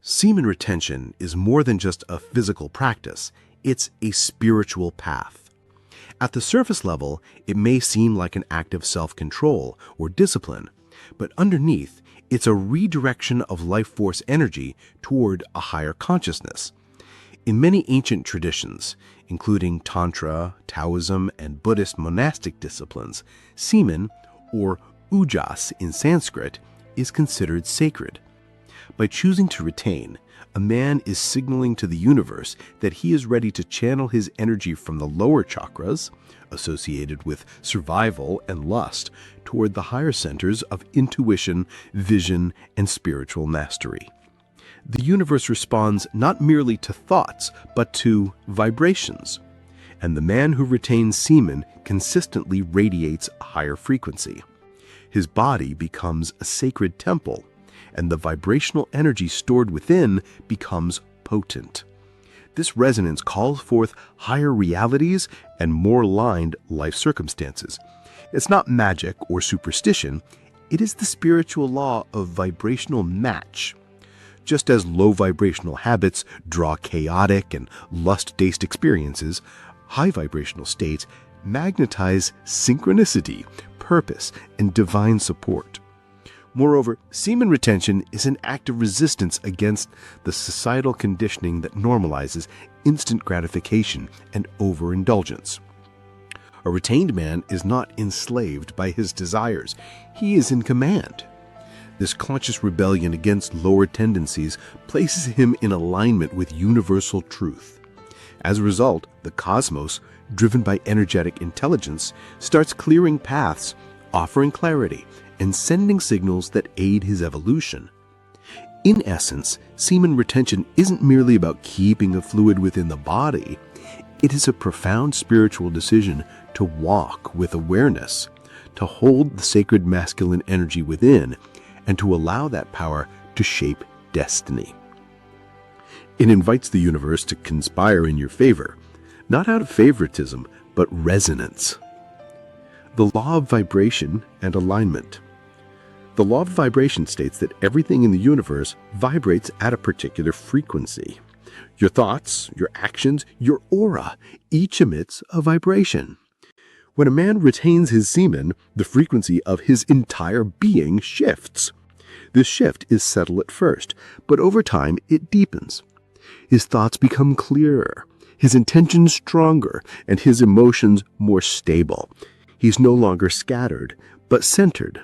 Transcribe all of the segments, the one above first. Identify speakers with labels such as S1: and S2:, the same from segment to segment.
S1: Semen retention is more than just a physical practice, it's a spiritual path. At the surface level, it may seem like an act of self-control or discipline, but underneath, it's a redirection of life force energy toward a higher consciousness. In many ancient traditions, including Tantra, Taoism, and Buddhist monastic disciplines, semen, or ujas in Sanskrit, is considered sacred. By choosing to retain, a man is signaling to the universe that he is ready to channel his energy from the lower chakras, associated with survival and lust, toward the higher centers of intuition, vision, and spiritual mastery. The universe responds not merely to thoughts, but to vibrations. And the man who retains semen consistently radiates a higher frequency. His body becomes a sacred temple, and the vibrational energy stored within becomes potent. This resonance calls forth higher realities and more aligned life circumstances. It's not magic or superstition, it is the spiritual law of vibrational match. Just as low vibrational habits draw chaotic and lust-based experiences, high vibrational states magnetize synchronicity, purpose, and divine support. Moreover, semen retention is an act of resistance against the societal conditioning that normalizes instant gratification and overindulgence. A retained man is not enslaved by his desires. He is in command. This conscious rebellion against lower tendencies places him in alignment with universal truth. As a result, the cosmos, driven by energetic intelligence, starts clearing paths, offering clarity, and sending signals that aid his evolution. In essence, semen retention isn't merely about keeping a fluid within the body. It is a profound spiritual decision to walk with awareness, to hold the sacred masculine energy within, and to allow that power to shape destiny. It invites the universe to conspire in your favor, not out of favoritism, but resonance. The law of vibration and alignment. The law of vibration states that everything in the universe vibrates at a particular frequency. Your thoughts, your actions, your aura, each emits a vibration. When a man retains his semen, the frequency of his entire being shifts. This shift is subtle at first, but over time it deepens. His thoughts become clearer, his intentions stronger, and his emotions more stable. He's no longer scattered, but centered.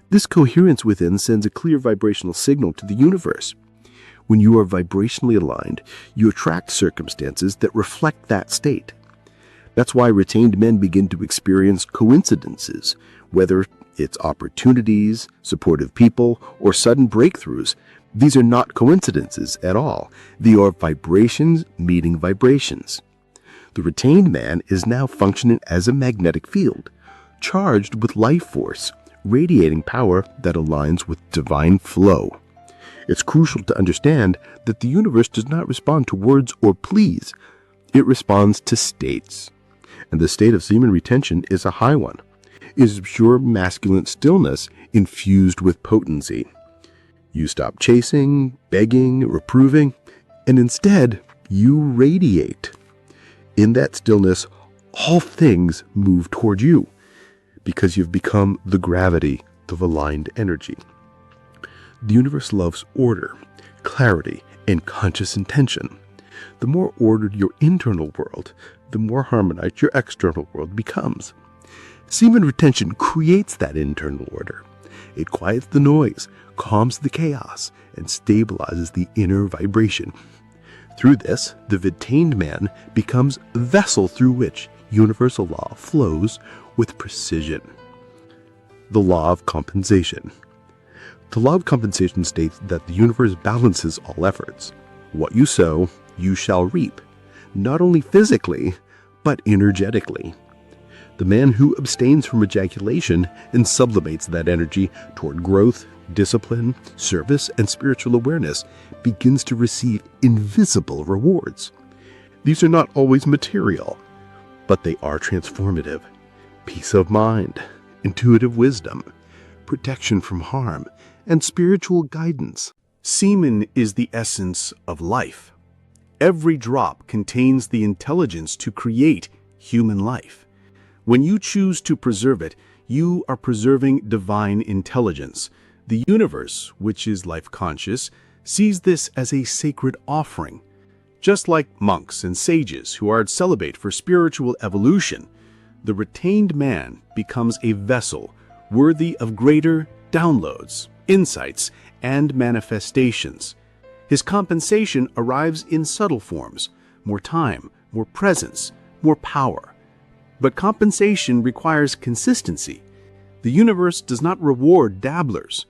S1: This coherence within sends a clear vibrational signal to the universe. When you are vibrationally aligned, you attract circumstances that reflect that state. That's why retained men begin to experience coincidences, whether it's opportunities, supportive people, or sudden breakthroughs. These are not coincidences at all. They are vibrations meeting vibrations. The retained man is now functioning as a magnetic field, charged with life force, radiating power that aligns with divine flow. It's crucial to understand that the universe does not respond to words or pleas. It responds to states. And the state of semen retention is a high one. It is pure masculine stillness infused with potency. You stop chasing, begging, reproving, and instead you radiate. In that stillness, all things move toward you because you've become the gravity of aligned energy. The universe loves order, clarity, and conscious intention. The more ordered your internal world, the more harmonized your external world becomes. Semen retention creates that internal order. It quiets the noise, calms the chaos, and stabilizes the inner vibration. Through this, the retained man becomes a vessel through which universal law flows with precision. The law of compensation. The law of compensation states that the universe balances all efforts. What you sow, you shall reap, not only physically, but energetically. The man who abstains from ejaculation and sublimates that energy toward growth, discipline, service, and spiritual awareness begins to receive invisible rewards. These are not always material, but they are transformative. Peace of mind, intuitive wisdom, protection from harm, and spiritual guidance. Semen is the essence of life. Every drop contains the intelligence to create human life. When you choose to preserve it, you are preserving divine intelligence. The universe, which is life-conscious, sees this as a sacred offering. Just like monks and sages who are celibate for spiritual evolution, the retained man becomes a vessel worthy of greater downloads, insights, and manifestations. His compensation arrives in subtle forms: more time, more presence, more power. But compensation requires consistency. The universe does not reward dabblers.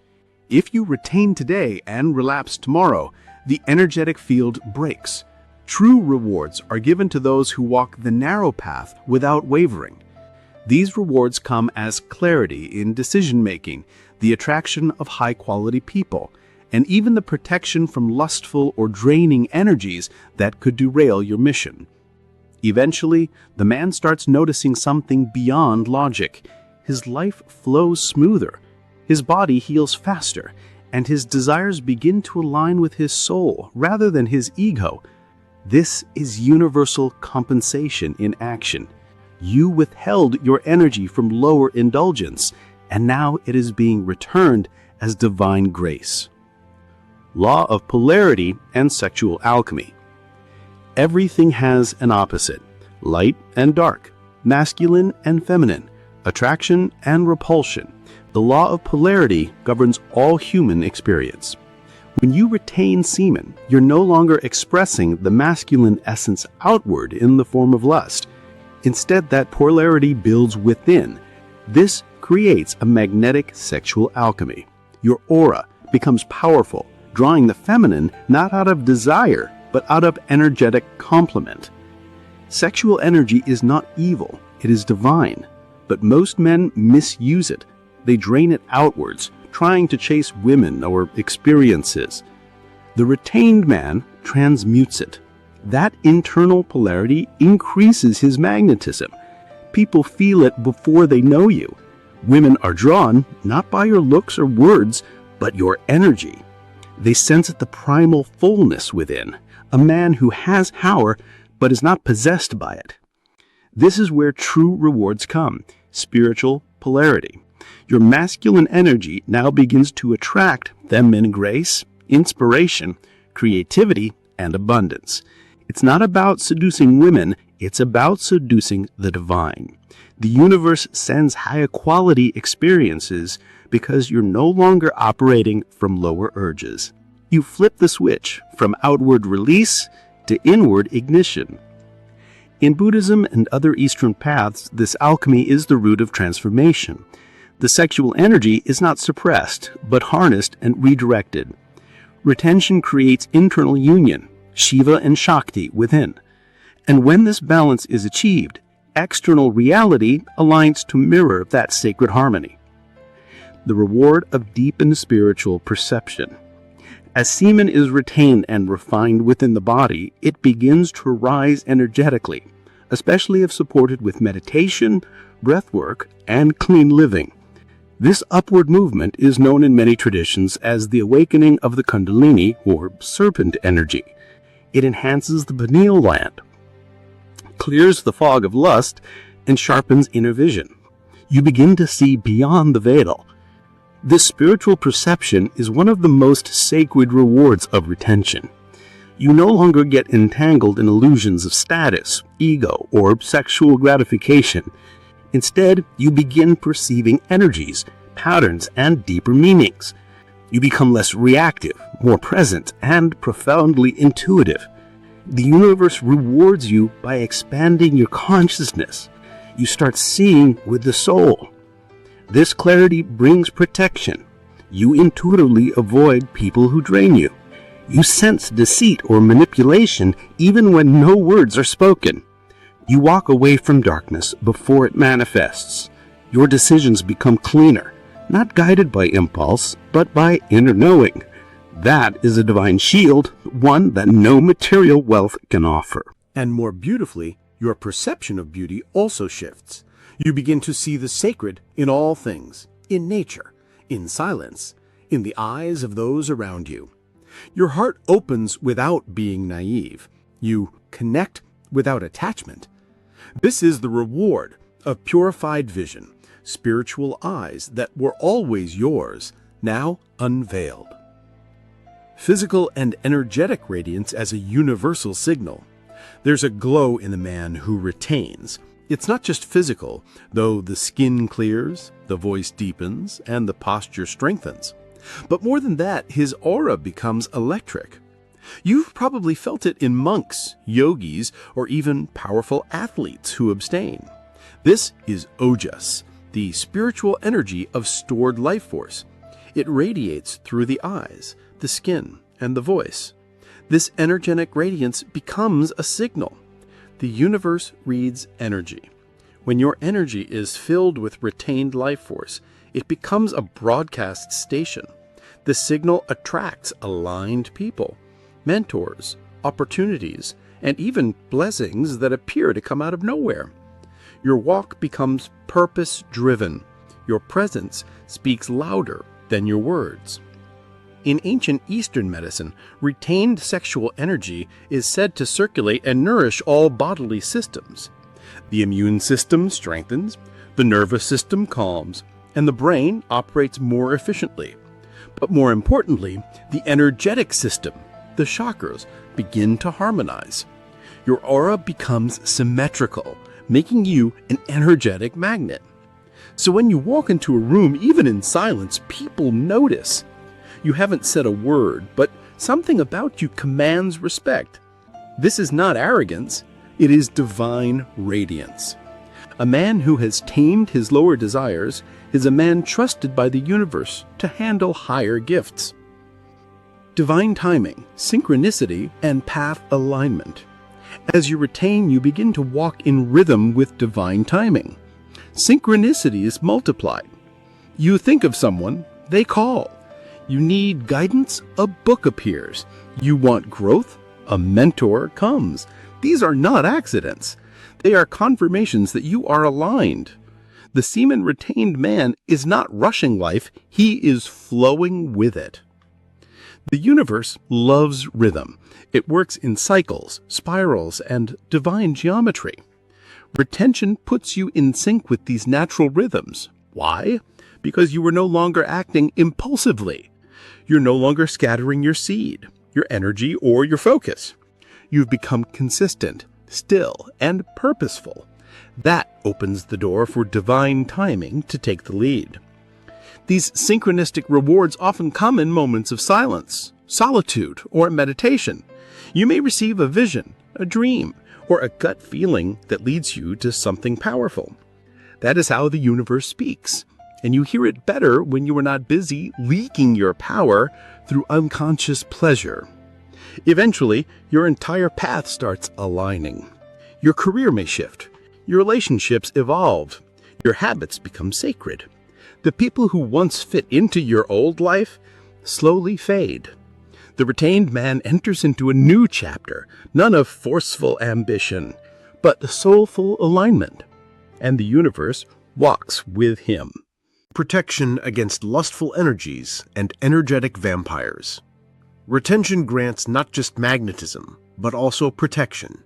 S1: If you retain today and relapse tomorrow, the energetic field breaks. True rewards are given to those who walk the narrow path without wavering. These rewards come as clarity in decision-making, the attraction of high-quality people, and even the protection from lustful or draining energies that could derail your mission. Eventually, the man starts noticing something beyond logic. His life flows smoother, his body heals faster, and his desires begin to align with his soul rather than his ego. This is universal compensation in action. You withheld your energy from lower indulgence, and now it is being returned as divine grace. Law of polarity and sexual alchemy. Everything has an opposite: light and dark, masculine and feminine, attraction and repulsion. The law of polarity governs all human experience. When you retain semen, you're no longer expressing the masculine essence outward in the form of lust. Instead, that polarity builds within. This creates a magnetic sexual alchemy. Your aura becomes powerful, drawing the feminine not out of desire, but out of energetic complement. Sexual energy is not evil, it is divine. But most men misuse it. They drain it outwards, trying to chase women or experiences. The retained man transmutes it. That internal polarity increases his magnetism. People feel it before they know you. Women are drawn not by your looks or words, but your energy. They sense the primal fullness within, a man who has power but is not possessed by it. This is where true rewards come: spiritual polarity. Your masculine energy now begins to attract feminine grace, inspiration, creativity, and abundance. It's not about seducing women, it's about seducing the divine. The universe sends higher quality experiences because you're no longer operating from lower urges. You flip the switch from outward release to inward ignition. In Buddhism and other Eastern paths, this alchemy is the root of transformation. The sexual energy is not suppressed, but harnessed and redirected. Retention creates internal union, Shiva and Shakti within. And when this balance is achieved, external reality aligns to mirror that sacred harmony. The reward of deepened spiritual perception. As semen is retained and refined within the body, it begins to rise energetically, especially if supported with meditation, breathwork, and clean living. This upward movement is known in many traditions as the awakening of the Kundalini, or serpent energy. It enhances the pineal gland, clears the fog of lust, and sharpens inner vision. You begin to see beyond the veil. This spiritual perception is one of the most sacred rewards of retention. You no longer get entangled in illusions of status, ego, or sexual gratification. Instead, you begin perceiving energies, patterns, and deeper meanings. You become less reactive, more present, and profoundly intuitive. The universe rewards you by expanding your consciousness. You start seeing with the soul. This clarity brings protection. You intuitively avoid people who drain you. You sense deceit or manipulation even when no words are spoken. You walk away from darkness before it manifests. Your decisions become cleaner, not guided by impulse, but by inner knowing. That is a divine shield, one that no material wealth can offer. And more beautifully, your perception of beauty also shifts. You begin to see the sacred in all things, in nature, in silence, in the eyes of those around you. Your heart opens without being naive. You connect without attachment. This is the reward of purified vision, spiritual eyes that were always yours, now unveiled. Physical and energetic radiance as a universal signal. There's a glow in the man who retains. It's not just physical, though the skin clears, the voice deepens, and the posture strengthens. But more than that, his aura becomes electric. You've probably felt it in monks, yogis, or even powerful athletes who abstain. This is ojas, the spiritual energy of stored life force. It radiates through the eyes, the skin, and the voice. This energetic radiance becomes a signal. The universe reads energy. When your energy is filled with retained life force, it becomes a broadcast station. The signal attracts aligned people, mentors, opportunities, and even blessings that appear to come out of nowhere. Your walk becomes purpose-driven. Your presence speaks louder than your words. In ancient Eastern medicine, retained sexual energy is said to circulate and nourish all bodily systems. The immune system strengthens, the nervous system calms, and the brain operates more efficiently. But more importantly, the energetic system, the chakras, begin to harmonize. Your aura becomes symmetrical, making you an energetic magnet. So when you walk into a room, even in silence, people notice. You haven't said a word, but something about you commands respect. This is not arrogance, it is divine radiance. A man who has tamed his lower desires is a man trusted by the universe to handle higher gifts. Divine timing, synchronicity, and path alignment. As you retain, you begin to walk in rhythm with divine timing. Synchronicity is multiplied. You think of someone, they call. You need guidance, a book appears. You want growth, a mentor comes. These are not accidents. They are confirmations that you are aligned. The semen retained man is not rushing life, he is flowing with it. The universe loves rhythm. It works in cycles, spirals, and divine geometry. Retention puts you in sync with these natural rhythms. Why? Because you are no longer acting impulsively. You're no longer scattering your seed, your energy, or your focus. You've become consistent, still, and purposeful. That opens the door for divine timing to take the lead. These synchronistic rewards often come in moments of silence, solitude, or meditation. You may receive a vision, a dream, or a gut feeling that leads you to something powerful. That is how the universe speaks, and you hear it better when you are not busy leaking your power through unconscious pleasure. Eventually, your entire path starts aligning. Your career may shift. Your relationships evolve. Your habits become sacred. The people who once fit into your old life slowly fade. The retained man enters into a new chapter, none of forceful ambition, but soulful alignment. And the universe walks with him. Protection against lustful energies and energetic vampires. Retention grants not just magnetism, but also protection.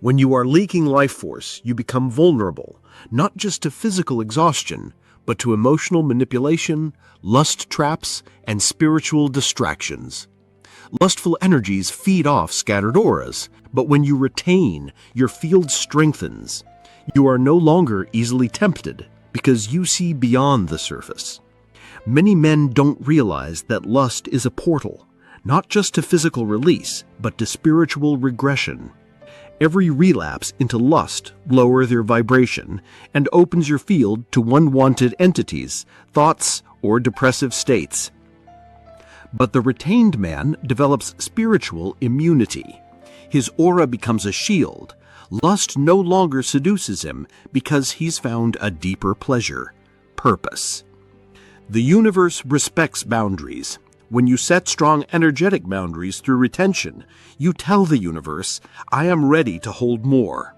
S1: When you are leaking life force, you become vulnerable, not just to physical exhaustion, but to emotional manipulation, lust traps, and spiritual distractions. Lustful energies feed off scattered auras, but when you retain, your field strengthens. You are no longer easily tempted because you see beyond the surface. Many men don't realize that lust is a portal, not just to physical release, but to spiritual regression. Every relapse into lust lowers their vibration and opens your field to unwanted entities, thoughts, or depressive states. But the retained man develops spiritual immunity. His aura becomes a shield. Lust no longer seduces him because he's found a deeper pleasure, purpose. The universe respects boundaries. When you set strong energetic boundaries through retention, you tell the universe, I am ready to hold more.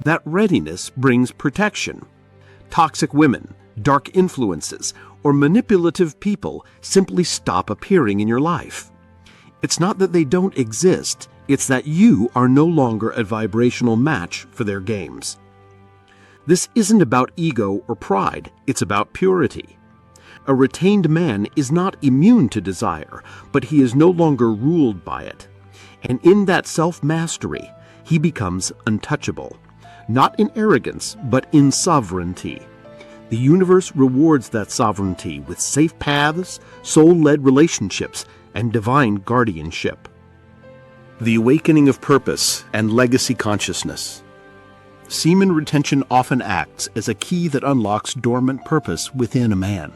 S1: That readiness brings protection. Toxic women, dark influences, or manipulative people simply stop appearing in your life.
S2: It's not that they don't exist, it's that you are no longer a vibrational match for their games. This isn't about ego or pride, it's about purity. A retained man is not immune to desire, but he is no longer ruled by it. And in that self-mastery, he becomes untouchable, not in arrogance, but in sovereignty. The universe rewards that sovereignty with safe paths, soul-led relationships, and divine guardianship. The awakening of purpose and legacy consciousness. Semen retention often acts as a key that unlocks dormant purpose within a man.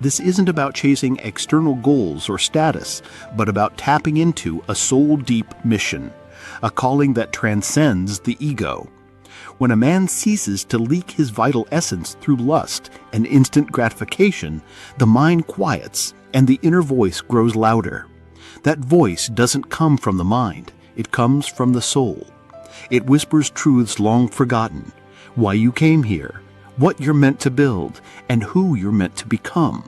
S2: This isn't about chasing external goals or status, but about tapping into a soul-deep mission, a calling that transcends the ego. When a man ceases to leak his vital essence through lust and instant gratification, the mind quiets and the inner voice grows louder. That voice doesn't come from the mind, it comes from the soul. It whispers truths long forgotten, why you came here, what you're meant to build, and who you're meant to become.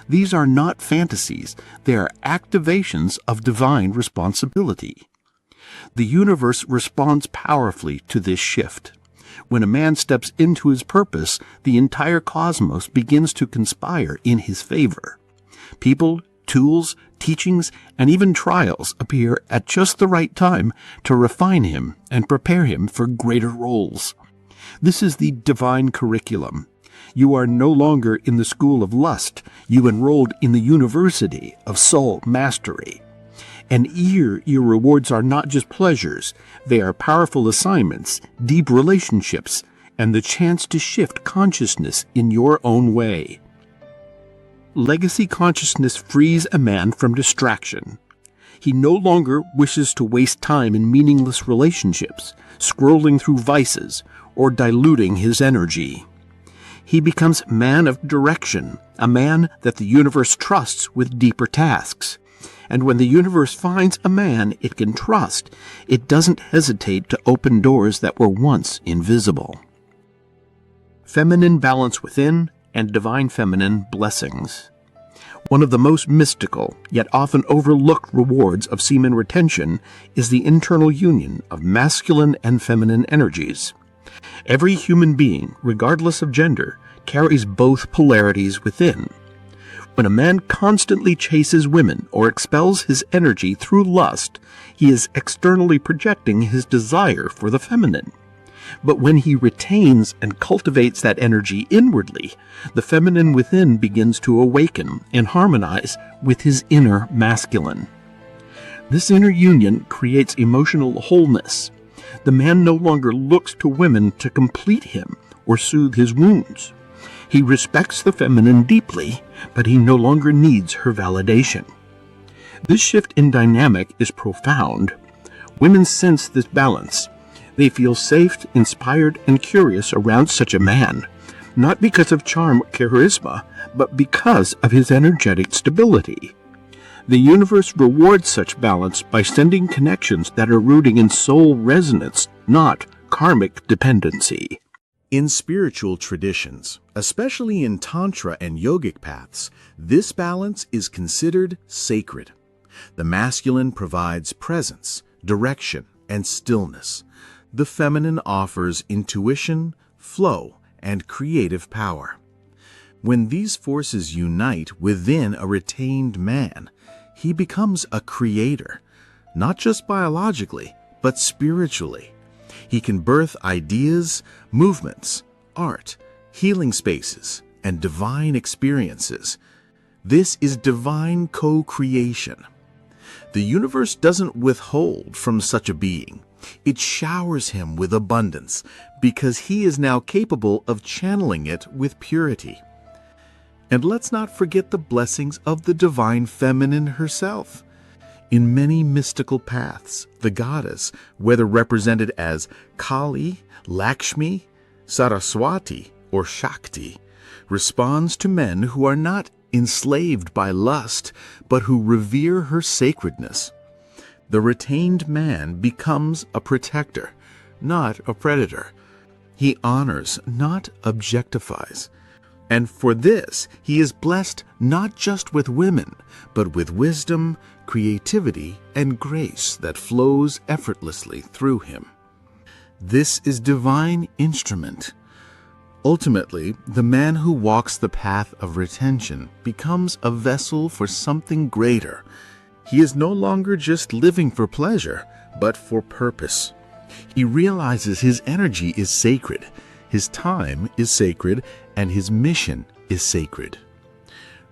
S2: These are not fantasies, they are activations of divine responsibility. The universe responds powerfully to this shift. When a man steps into his purpose, the entire cosmos begins to conspire in his favor. People, tools, teachings, and even trials appear at just the right time to refine him and prepare him for greater roles. This is the divine curriculum. You are no longer in the school of lust. You enrolled in the university of soul mastery. And here your rewards are not just pleasures. They are powerful assignments, deep relationships, and the chance to shift consciousness in your own way. Legacy consciousness frees a man from distraction. He no longer wishes to waste time in meaningless relationships, scrolling through vices, or diluting his energy. He becomes a man of direction, a man that the universe trusts with deeper tasks. And when the universe finds a man it can trust, it doesn't hesitate to open doors that were once invisible. Feminine balance within and divine feminine blessings. One of the most mystical, yet often overlooked rewards of semen retention is the internal union of masculine and feminine energies. Every human being, regardless of gender, carries both polarities within. When a man constantly chases women or expels his energy through lust, he is externally projecting his desire for the feminine. But when he retains and cultivates that energy inwardly, the feminine within begins to awaken and harmonize with his inner masculine. This inner union creates emotional wholeness. The man no longer looks to women to complete him or soothe his wounds. He respects the feminine deeply, but he no longer needs her validation. This shift in dynamic is profound. Women sense this balance. They feel safe, inspired, and curious around such a man, not because of charm or charisma, but because of his energetic stability. The universe rewards such balance by sending connections that are rooting in soul resonance, not karmic dependency.
S1: In spiritual traditions, especially in Tantra and yogic paths, this balance is considered sacred. The masculine provides presence, direction, and stillness. The feminine offers intuition, flow, and creative power. When these forces unite within a retained man, he becomes a creator, not just biologically, but spiritually. He can birth ideas, movements, art, healing spaces, and divine experiences. This is divine co-creation. The universe doesn't withhold from such a being. It showers him with abundance because he is now capable of channeling it with purity. And let's not forget the blessings of the divine feminine herself. In many mystical paths, the goddess, whether represented as Kali, Lakshmi, Saraswati, or Shakti, responds to men who are not enslaved by lust, but who revere her sacredness. The retained man becomes a protector, not a predator. He honors, not objectifies. And for this, he is blessed not just with women, but with wisdom,
S3: creativity and grace that flows effortlessly through him. This is divine instrument. Ultimately, the man who walks the path of retention becomes a vessel for something greater. He is no longer just living for pleasure, but for purpose. He realizes his energy is sacred, his time is sacred, and his mission is sacred.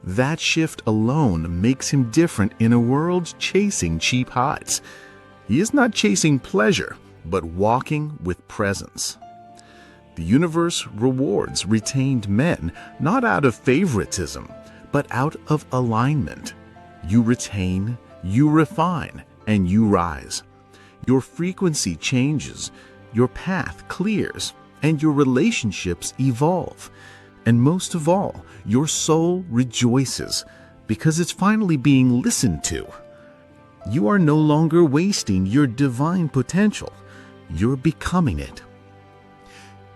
S3: That shift alone makes him different in a world chasing cheap highs. He is not chasing pleasure, but walking with presence. The universe rewards retained men not out of favoritism, but out of alignment. You retain, you refine, and you rise. Your frequency changes, your path clears, and your relationships evolve. And most of all, your soul rejoices because it's finally being listened to. You are no longer wasting your divine potential. You're becoming it.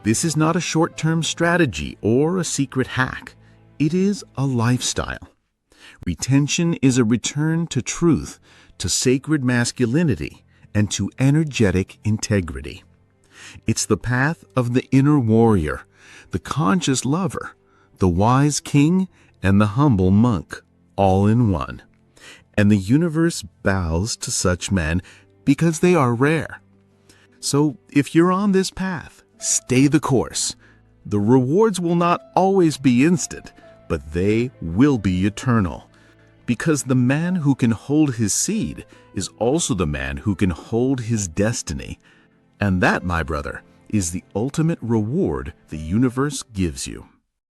S3: This is not a short-term strategy or a secret hack. It is a lifestyle. Retention is a return to truth, to sacred masculinity, and to energetic integrity. It's the path of the inner warrior, the conscious lover, the wise king, and the humble monk, all in one. And the universe bows to such men because they are rare. So if you're on this path, stay the course. The rewards will not always be instant, but they will be eternal. Because the man who can hold his seed is also the man who can hold his destiny. And that, my brother, is the ultimate reward the universe gives you.